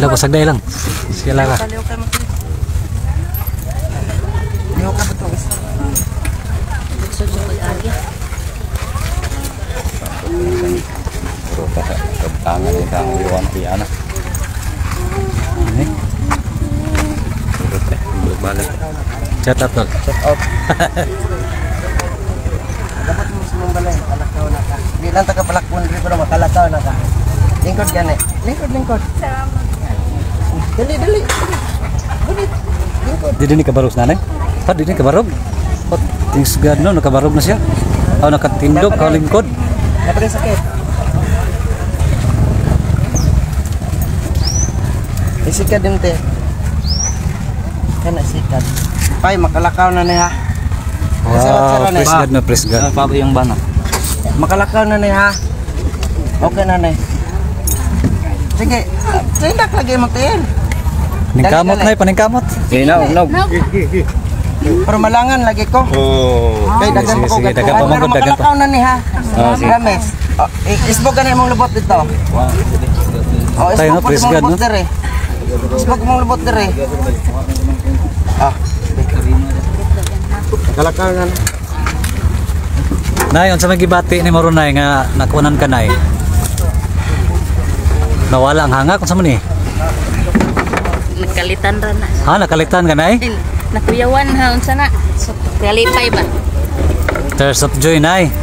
ko sagday lang. Sila ka. Liw ka ba ito? Sujud pag-agi. Pero tangan ito ang iwan piyana. Ini. Balik. Chat up tol. Check out. Dapat mo sumang balay, kalakaw na ka. Hindi lang taga-palakbon, pero makalakaw na ka. Lingkod gani. Lingkod. Dali. Bunit. Lingkod. Di ni kabarog nanay. Pa di ni kabarog. What things God no nakabarog na siya. Oh nakatindog ka lingkod. Dapat rin sakit. Isikad din te. Kana sikad. Pay makalakaw na niya. Wow, praise God. Pa yung bana. Makalakaw na niya. Okay na ni. Sige, tindak lagi mo tin. Ningkamot na paningkamot. Now. Pero malangan lagi ko. Oh. Kay dagan ko sige, dagan pa man gud, dagan pa. Makalakaw na niya. sige. Rames. Isbog ka na imong lubot dito. Oh, Tayo, isbog praise mo God, lubot no? dire. Isbog mo lubot dire. Makalakaw na. Nay, unsa may gibati ni Maron nay nga nakunan ka nay? Nawala ang hanga kunsa man ni? Nagkalitan ra na. Ha, nakalitan ka nay? Nakuyawan ha unsa na. So, kalipay ba? Tears of joy nay.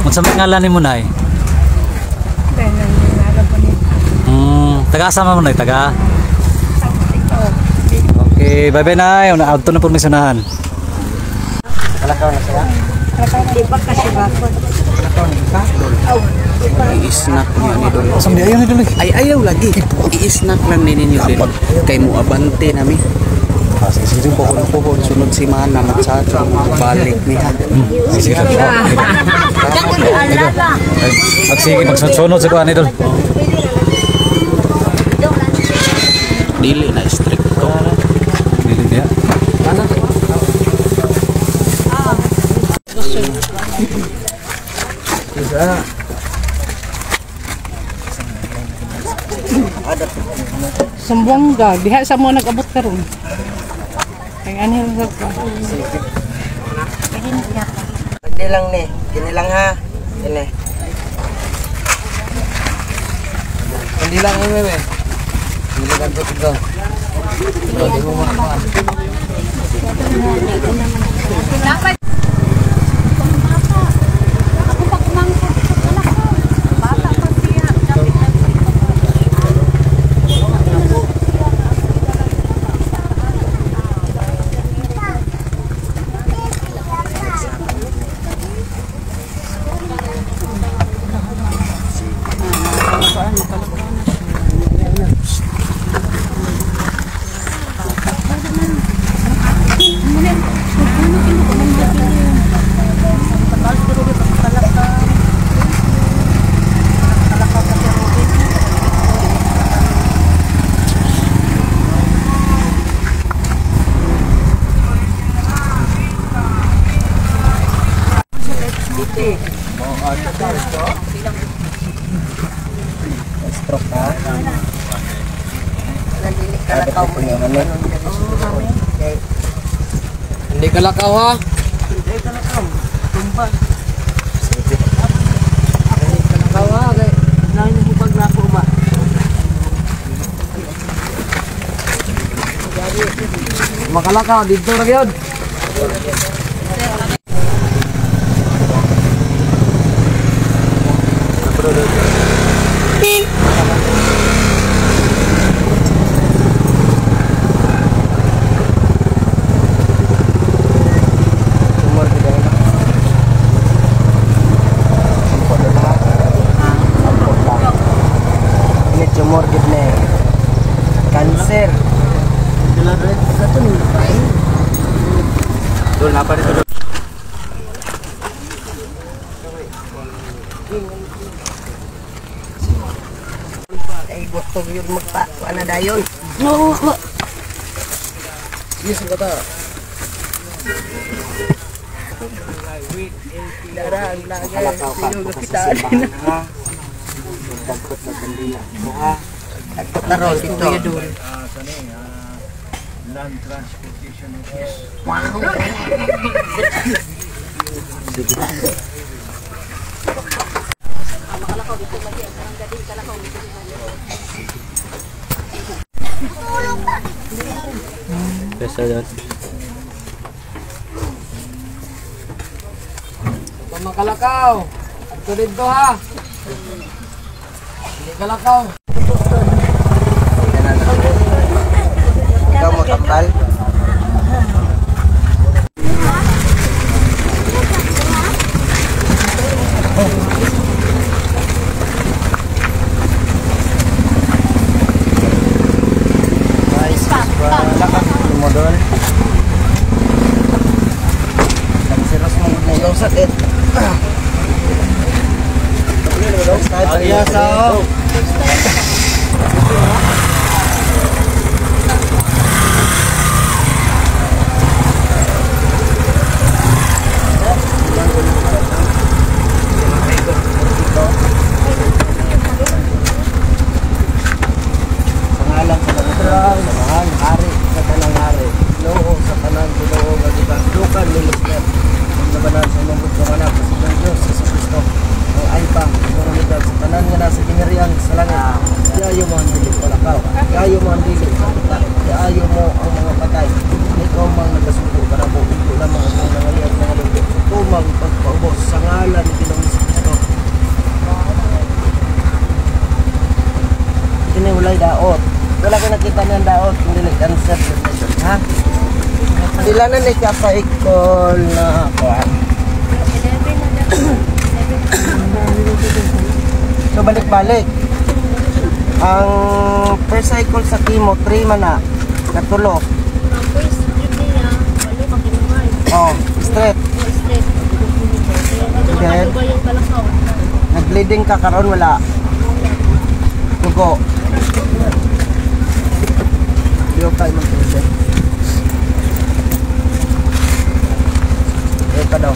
Unsa may ngalan nimo nay? Taga sama mo nay, taga. Okay, bye-bye nay. Una adto na pud may sanahan. Makalakaw na siya. Di ba kasi bakod? I-snack niyo ni Dol. Asam di ayo ni dulu. Ay ayaw lagi. I-snack lang ni ninyo din. Kay mo abante nami. Sige po ko. Sunod si Mana matsacho balik niya. Sige po. Sige magsunod sa kuan idol. Dili na strict to. Dili dia. Sembongga, diha sa mo nag-abot karon. Kay anhel sa Hindi lang ni. Kini lang ha. Kini. Hindi lang bebe. Hindi lang to ito. Hindi mo makakuha. Stroke ha. Kalakaw po niya ano. Hindi kalakaw ha. Hindi kalakaw. Tumba. Kalakaw ha. Nang hubag na po ba? Makalakaw dito ra gyud. Tumor gid na. Cancer. Dol napa dito. Ay gusto yun magpa. Ano dayon? No. Yes, kata. Darang lagi. Kalakaw ka. Yung kita din. Dagkot na kandila. Ha. Tarol dito. Land transportation office. Pesa yan. Mga kalakaw. Ito dito ha. Hindi kalakaw. Ikaw mo kapal. Guys, lakad mo doon. Nagsiros mo na yung sakit. Alias ako. Pangalan sa Panginoon, mahal, hari sa kanang hari. Loo sa kanang Ginoo nga gibandukan ni Muslim. Ang labanan sa mga buto nga na sa Diyos sa Kristo. Ang ay pa, komunidad sa tanan nga nasa ginirian sa langit. Iayo mo ang dili o lakaw. Iayo mo ang dili sa puta. Iayo mo ang mga patay. Ikaw mang nagasuko para po. Ito lamang ang mga nangaliyat mga luto. Tumang pagpaubos sa ngalan ni Pinoong Kristo. Kini walay daot. Wala ka nakita ng daot kung dili cancer ha? Sila na ni kapaikol na kuan. So balik-balik. Ang first cycle sa chemo 3 man na. Katulo. Oh, straight. Then, nag-bleeding ka karon wala. Dugo. Diyo kayo mag-bleeding. Ito daw.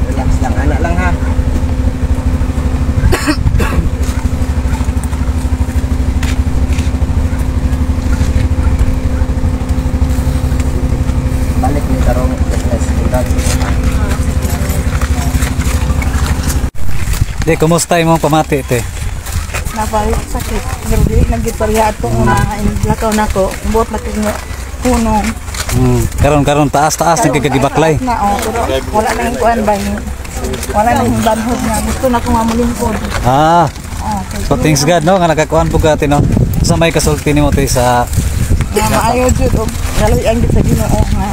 Relax lang, anak lang ha. Balik ni tarong business. Di, kumusta yung pamati, te? Napalik sakit. Pero dili naggiparya ato una lakaw nako. Buot na kung punong. Karon taas-taas yung kagagibaklay. Na pero wala nang kuan ba. Wala nang banhod na gusto na ko mamulingkod. Ah, Oh, so thanks God, no? Nga nakakuan po gati, no? Sa may kasulti ni mo, te, sa... maayo jud og daloy ang gid sa Ginoo nga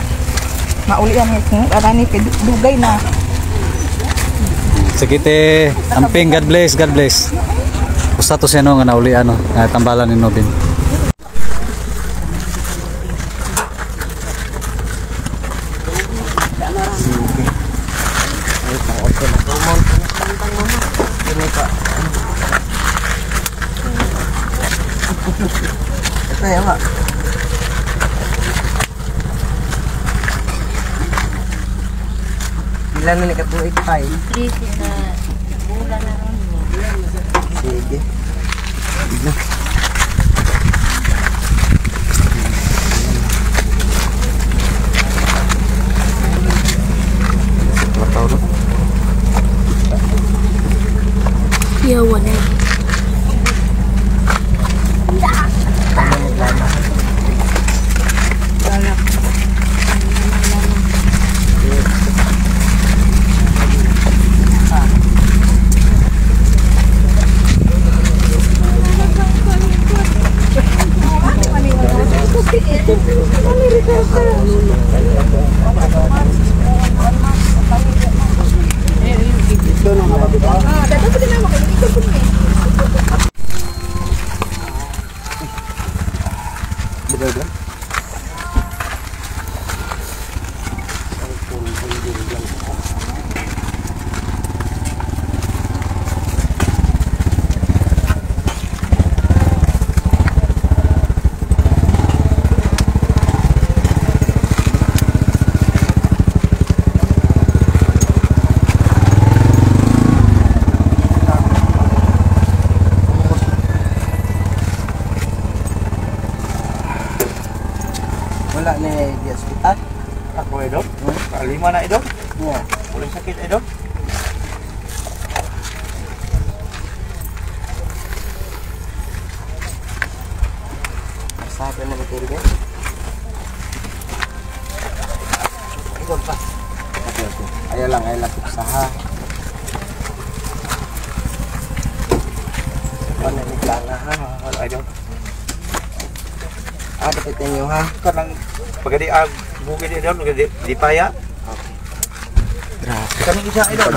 mauli ang kung arani kay dugay na. Sige, te. Amping, God bless, God bless. Usa to siya, no? Nga nauli, ano? Nga tambalan ni Nobin. Ito yan ba? Ilan na nikatuig pa eh? Sige. Yawan eh. wala ni di ospital. Ako idol. Lima na idol. Yeah. Boleh sakit idol. Sabi na matiri ko. Idol pa. Okay. Ayaw lang usaha. Ano ni plana ha? Wala idol. Dapat niyo ha. Kanang pagadi bukid idol, di paya. Okay. Grabe. Kani isa idol.